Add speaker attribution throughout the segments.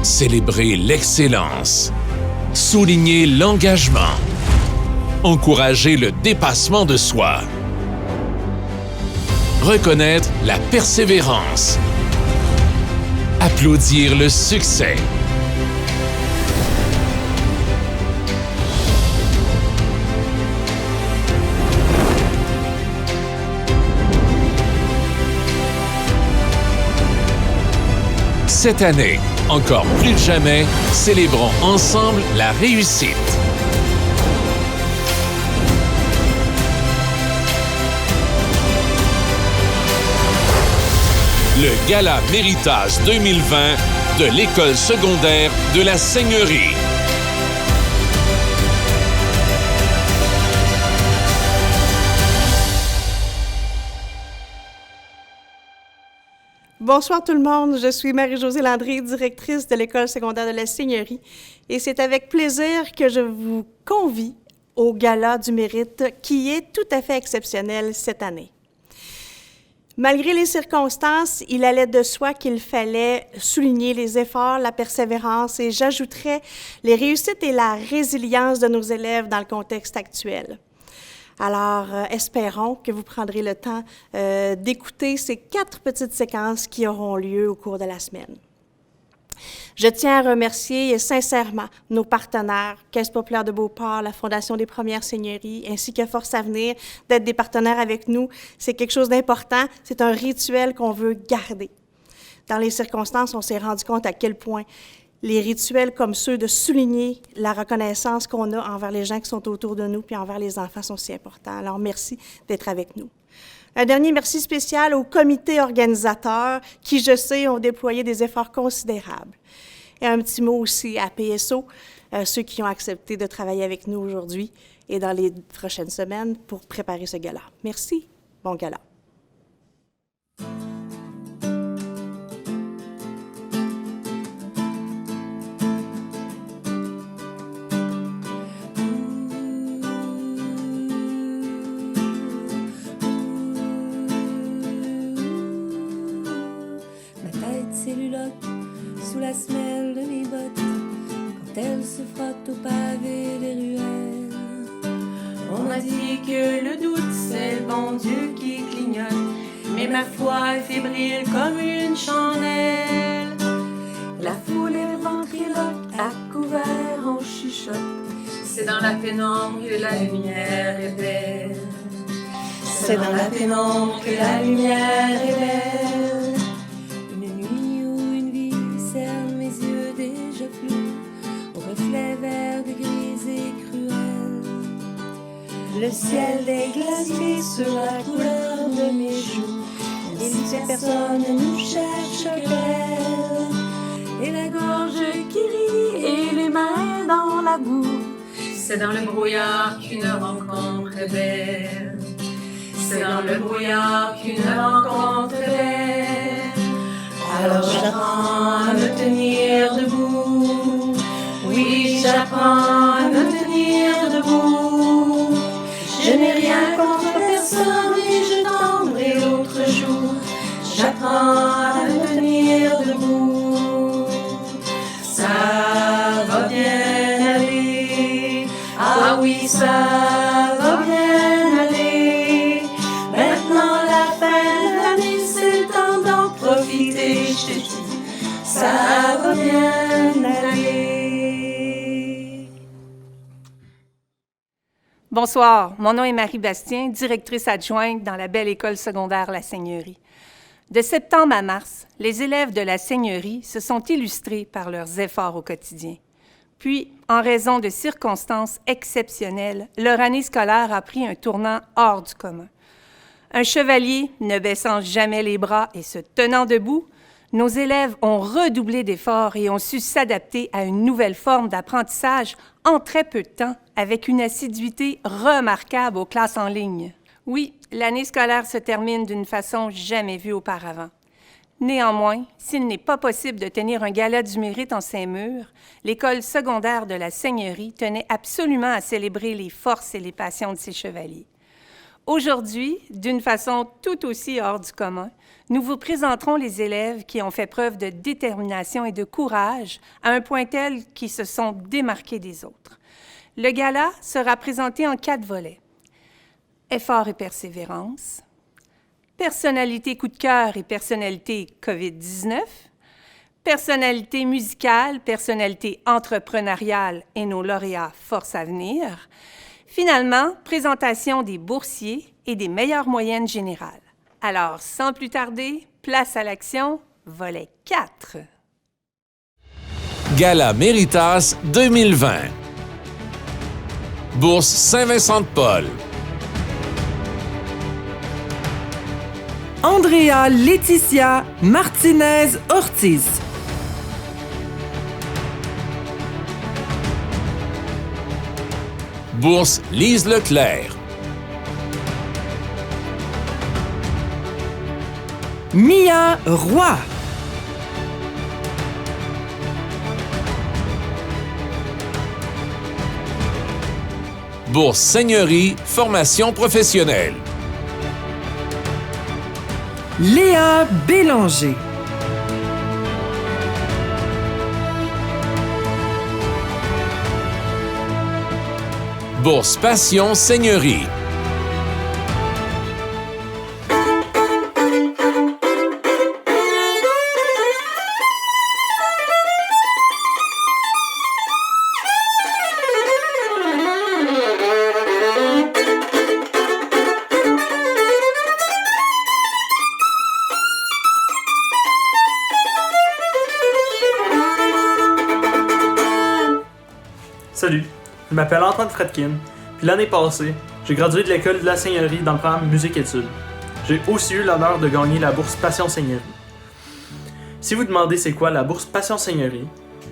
Speaker 1: Célébrer l'excellence. Souligner l'engagement. Encourager le dépassement de soi. Reconnaître la persévérance. Applaudir le succès. Cette année, encore plus que jamais, célébrons ensemble la réussite. Le Gala Méritage 2020 de l'École secondaire de la Seigneurie.
Speaker 2: Bonsoir tout le monde, je suis Marie-Josée Landry, directrice de l'École secondaire de la Seigneurie, et c'est avec plaisir que je vous convie au Gala du Mérite qui est tout à fait exceptionnel cette année. Malgré les circonstances, il allait de soi qu'il fallait souligner les efforts, la persévérance et j'ajouterais les réussites et la résilience de nos élèves dans le contexte actuel. Alors, espérons que vous prendrez le temps d'écouter ces 4 petites séquences qui auront lieu au cours de la semaine. Je tiens à remercier sincèrement nos partenaires, Caisse populaire de Beauport, la Fondation des Premières Seigneuries, ainsi que Force Avenir, d'être des partenaires avec nous. C'est quelque chose d'important, c'est un rituel qu'on veut garder. Dans les circonstances, on s'est rendu compte à quel point les rituels comme ceux de souligner la reconnaissance qu'on a envers les gens qui sont autour de nous puis envers les enfants sont si importants. Alors, merci d'être avec nous. Un dernier merci spécial au comité organisateur qui, je sais, ont déployé des efforts considérables. Et un petit mot aussi à PSO, ceux qui ont accepté de travailler avec nous aujourd'hui et dans les prochaines semaines pour préparer ce gala. Merci. Bon gala.
Speaker 3: Sous la semelle de mes bottes, quand elle se frotte au pavé des ruelles. On m'a dit que le doute c'est le bon Dieu qui clignote, mais ma foi est fébrile comme une chandelle. La foule est ventriloque, à couvert on chuchote, c'est dans la pénombre que la lumière est belle. C'est dans la pénombre que la lumière est belle. Le ciel déglacié sur la couleur de mes joues. Et si personne nous cherche querelle. Et la gorge qui rit et les mains dans la boue. C'est dans le brouillard qu'une rencontre est belle. C'est dans le brouillard qu'une rencontre est belle. Alors j'apprends à me tenir debout. Oui, j'apprends à me tenir debout. Je n'ai rien contre personne et je tendrai l'autre jour. J'apprends à me tenir debout. Ça va bien aller. Ah oui, ça va bien aller. Maintenant la fin de l'année, c'est le temps d'en profiter. Je te dis, ça va bien aller.
Speaker 4: Bonsoir, mon nom est Marie Bastien, directrice adjointe dans la belle école secondaire La Seigneurie. De septembre à mars, les élèves de la Seigneurie se sont illustrés par leurs efforts au quotidien. Puis, en raison de circonstances exceptionnelles, leur année scolaire a pris un tournant hors du commun. Un chevalier ne baissant jamais les bras et se tenant debout, nos élèves ont redoublé d'efforts et ont su s'adapter à une nouvelle forme d'apprentissage en très peu de temps, avec une assiduité remarquable aux classes en ligne. Oui, l'année scolaire se termine d'une façon jamais vue auparavant. Néanmoins, s'il n'est pas possible de tenir un gala du mérite en Saint-Mur, l'école secondaire de la Seigneurie tenait absolument à célébrer les forces et les passions de ses chevaliers. Aujourd'hui, d'une façon tout aussi hors du commun, nous vous présenterons les élèves qui ont fait preuve de détermination et de courage à un point tel qu'ils se sont démarqués des autres. Le gala sera présenté en 4 volets. Effort et persévérance, personnalité coup de cœur et personnalité COVID-19, personnalité musicale, personnalité entrepreneuriale et nos lauréats Force à venir. Finalement, présentation des boursiers et des meilleures moyennes générales. Alors, sans plus tarder, place à l'action, volet 4.
Speaker 1: Gala Méritas 2020. Bourse Saint-Vincent-de-Paul.
Speaker 5: Andrea Laetitia Martinez-Ortiz.
Speaker 1: Bourse Lise Leclerc.
Speaker 5: Mia Roy.
Speaker 1: Bourse Seigneurie Formation professionnelle.
Speaker 5: Léa Bélanger.
Speaker 1: Bourse Passion Seigneurie.
Speaker 6: Salut, je m'appelle Antoine Fredkin, puis l'année passée, j'ai gradué de l'école de la Seigneurie dans le programme Musique-Études. J'ai aussi eu l'honneur de gagner la bourse Passion Seigneurie. Si vous demandez c'est quoi la bourse Passion Seigneurie,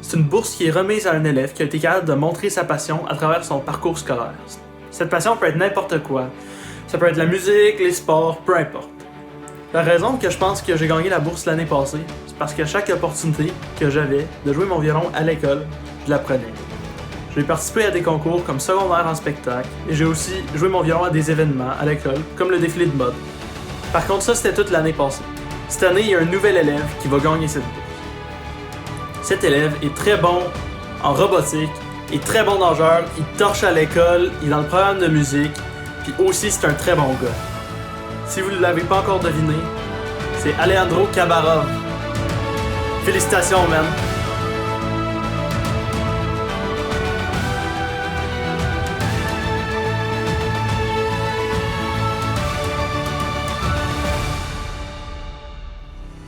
Speaker 6: c'est une bourse qui est remise à un élève qui a été capable de montrer sa passion à travers son parcours scolaire. Cette passion peut être n'importe quoi. Ça peut être la musique, les sports, peu importe. La raison que je pense que j'ai gagné la bourse l'année passée, c'est parce que chaque opportunité que j'avais de jouer mon violon à l'école, je la prenais. J'ai participé à des concours comme secondaire en spectacle et j'ai aussi joué mon violon à des événements à l'école, comme le défilé de mode. Par contre, ça c'était toute l'année passée. Cette année, il y a un nouvel élève qui va gagner cette bourse. Cet élève est très bon en robotique, est très bon nageur, il torche à l'école, il est dans le programme de musique, puis aussi c'est un très bon gars. Si vous ne l'avez pas encore deviné, c'est Alejandro Cabarov. Félicitations, man!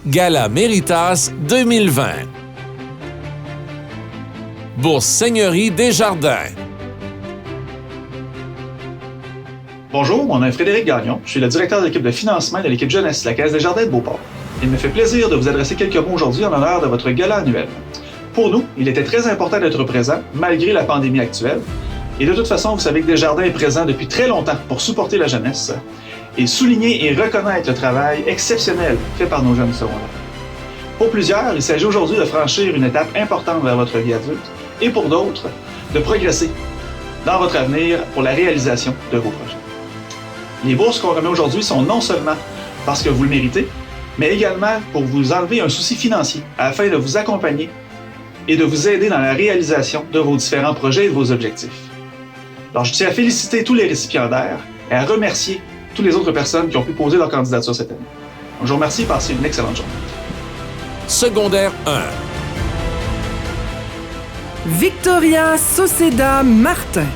Speaker 1: Gala Méritas 2020. Bourse Seigneurie Desjardins.
Speaker 7: Bonjour, mon nom est Frédéric Gagnon. Je suis le directeur de l'équipe de financement de l'équipe jeunesse de la Caisse Desjardins de Beauport. Il me fait plaisir de vous adresser quelques mots aujourd'hui en l'honneur de votre gala annuel. Pour nous, il était très important d'être présent, malgré la pandémie actuelle. Et de toute façon, vous savez que Desjardins est présent depuis très longtemps pour supporter la jeunesse et souligner et reconnaître le travail exceptionnel fait par nos jeunes secondaires. Pour plusieurs, il s'agit aujourd'hui de franchir une étape importante vers votre vie adulte et pour d'autres, de progresser dans votre avenir pour la réalisation de vos projets. Les bourses qu'on remet aujourd'hui sont non seulement parce que vous le méritez, mais également pour vous enlever un souci financier afin de vous accompagner et de vous aider dans la réalisation de vos différents projets et de vos objectifs. Alors, je tiens à féliciter tous les récipiendaires et à remercier toutes les autres personnes qui ont pu poser leur candidature cette année. Je vous remercie et passez une excellente journée.
Speaker 1: Secondaire 1.
Speaker 5: Victoria Soceda Martin.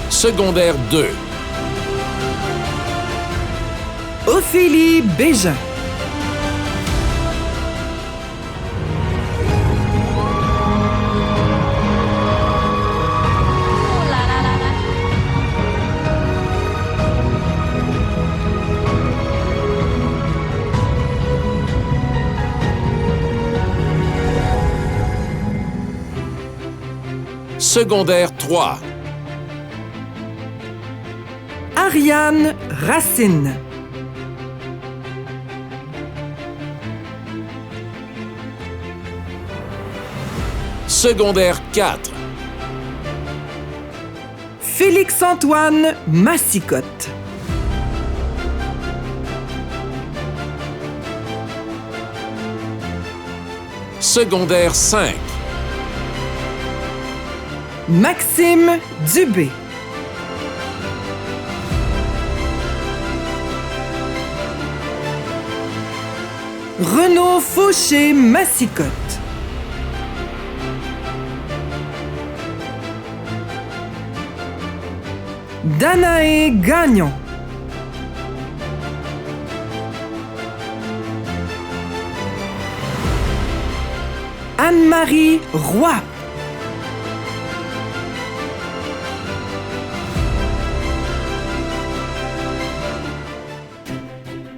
Speaker 1: Secondaire 2.
Speaker 5: Ophélie Bégin.
Speaker 1: Secondaire 3.
Speaker 5: Ariane Racine.
Speaker 1: Secondaire 4.
Speaker 5: Félix-Antoine Massicotte.
Speaker 1: Secondaire 5.
Speaker 5: Maxime Dubé. Renaud Fauché Massicotte. Danae Gagnon. Anne-Marie Roy.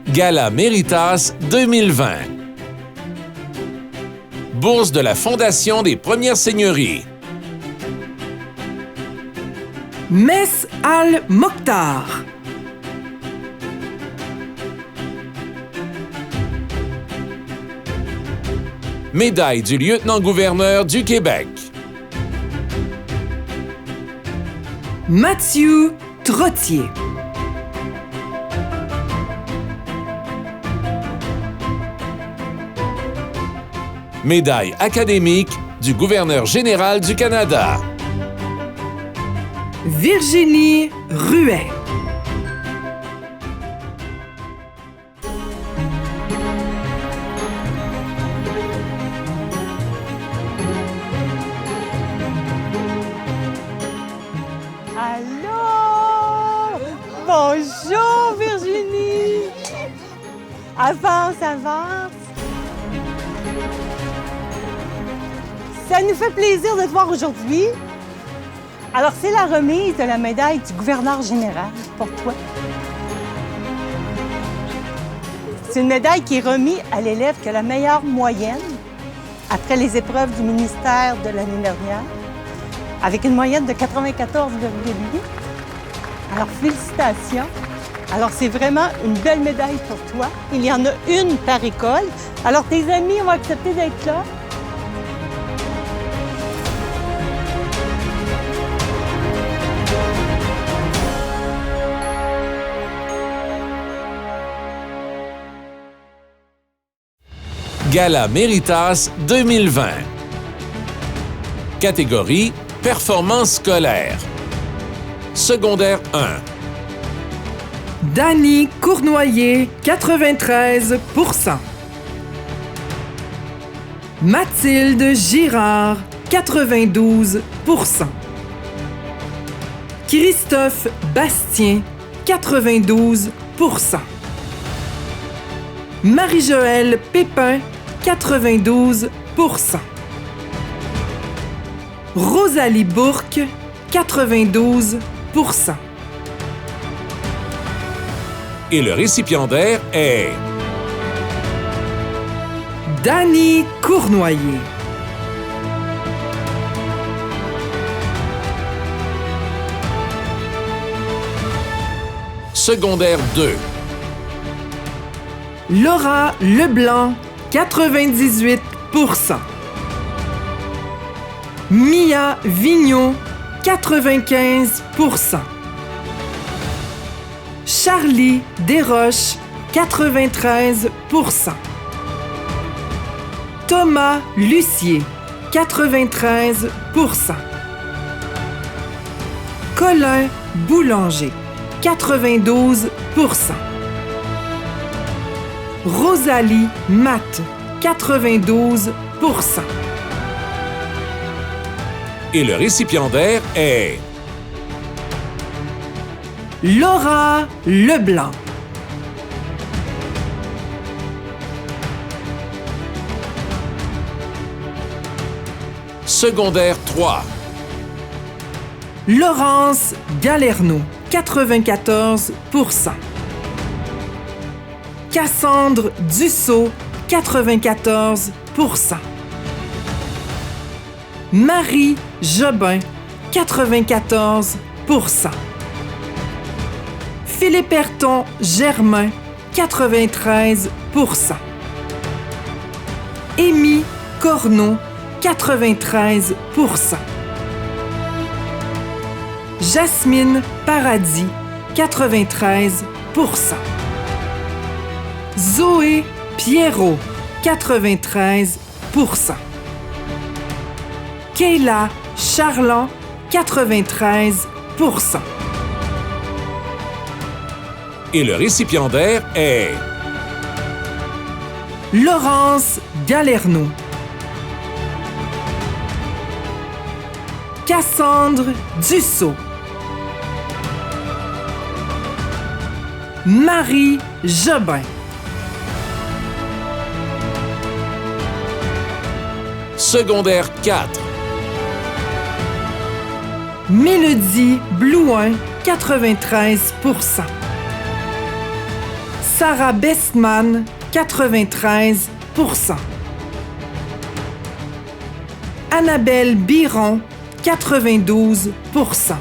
Speaker 1: Gala Méritas 2020. Bourse de la Fondation des Premières Seigneuries.
Speaker 5: Mess Al-Mokhtar.
Speaker 1: Médaille du lieutenant-gouverneur du Québec.
Speaker 5: Mathieu Trottier.
Speaker 1: Médaille académique du gouverneur général du Canada.
Speaker 5: Virginie Ruet.
Speaker 8: Allô? Bonjour Virginie! Avance, avance! Ça nous fait plaisir de te voir aujourd'hui. Alors, c'est la remise de la médaille du gouverneur général pour toi. C'est une médaille qui est remise à l'élève qui a la meilleure moyenne après les épreuves du ministère de l'année dernière, avec une moyenne de 94,8. Alors, félicitations. Alors, c'est vraiment une belle médaille pour toi. Il y en a une par école. Alors, tes amis ont accepté d'être là.
Speaker 1: Gala Méritas 2020. Catégorie Performance scolaire. Secondaire 1.
Speaker 5: Dany Cournoyer, 93 %. Mathilde Girard, 92 %. Christophe Bastien, 92 %. Marie-Joëlle Pépin, 92 %. Rosalie Bourque, 92 %.
Speaker 1: Et le récipiendaire est
Speaker 5: Dany Cournoyer.
Speaker 1: Secondaire 2.
Speaker 5: Laura Leblanc, 98 %. Mia Vignon, 95 %. Charlie Desroches, 93 %. Thomas Lucier, 93 %. Colin Boulanger, 92 %. Rosalie Matt, 92 %.
Speaker 1: et le récipiendaire est
Speaker 5: Laura Leblanc.
Speaker 1: Secondaire 3.
Speaker 5: Laurence Galerno, 94 %. Cassandre Dussault, 94 %. Marie Jobin, 94 %. Philippe Herton Germain, 93 %. Émy Corneau, 93 %. Jasmine Paradis, 93 %. Zoé Pierrot, 93 %. Kayla Charland, 93 %.
Speaker 1: Et le récipiendaire est
Speaker 5: Laurence Galerno. Cassandre Dussault. Marie Jobin.
Speaker 1: secondaire 4.
Speaker 5: Mélodie Blouin, 93 %. Sarah Bestman, 93 %. Annabelle Biron, 92 %.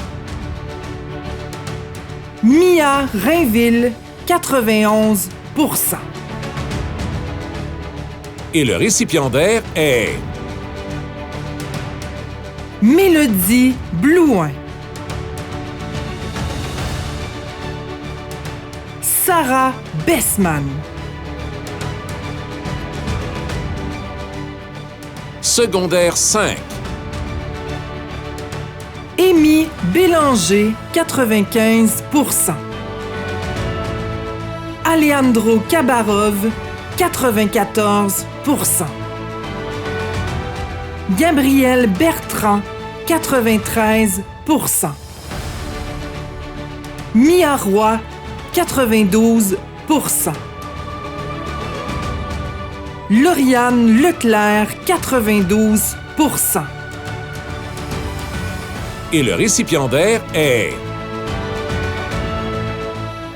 Speaker 5: Mia Rainville, 91 %.
Speaker 1: Et le récipiendaire est
Speaker 5: Mélodie Blouin. Sarah Bestman.
Speaker 1: secondaire 5.
Speaker 5: Amy Bélanger, 95 %. Alejandro Kabarov, 94 %. Gabriel Bertrand, 93 %. Mia Roy, 92 %. Lauriane Leclerc, 92 %.
Speaker 1: Et le récipiendaire est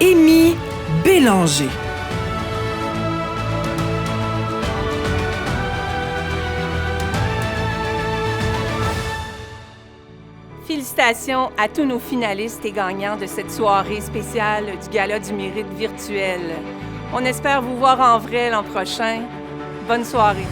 Speaker 5: Amy Bélanger.
Speaker 4: Félicitations à tous nos finalistes et gagnants de cette soirée spéciale du Gala du mérite virtuel. On espère vous voir en vrai l'an prochain. Bonne soirée.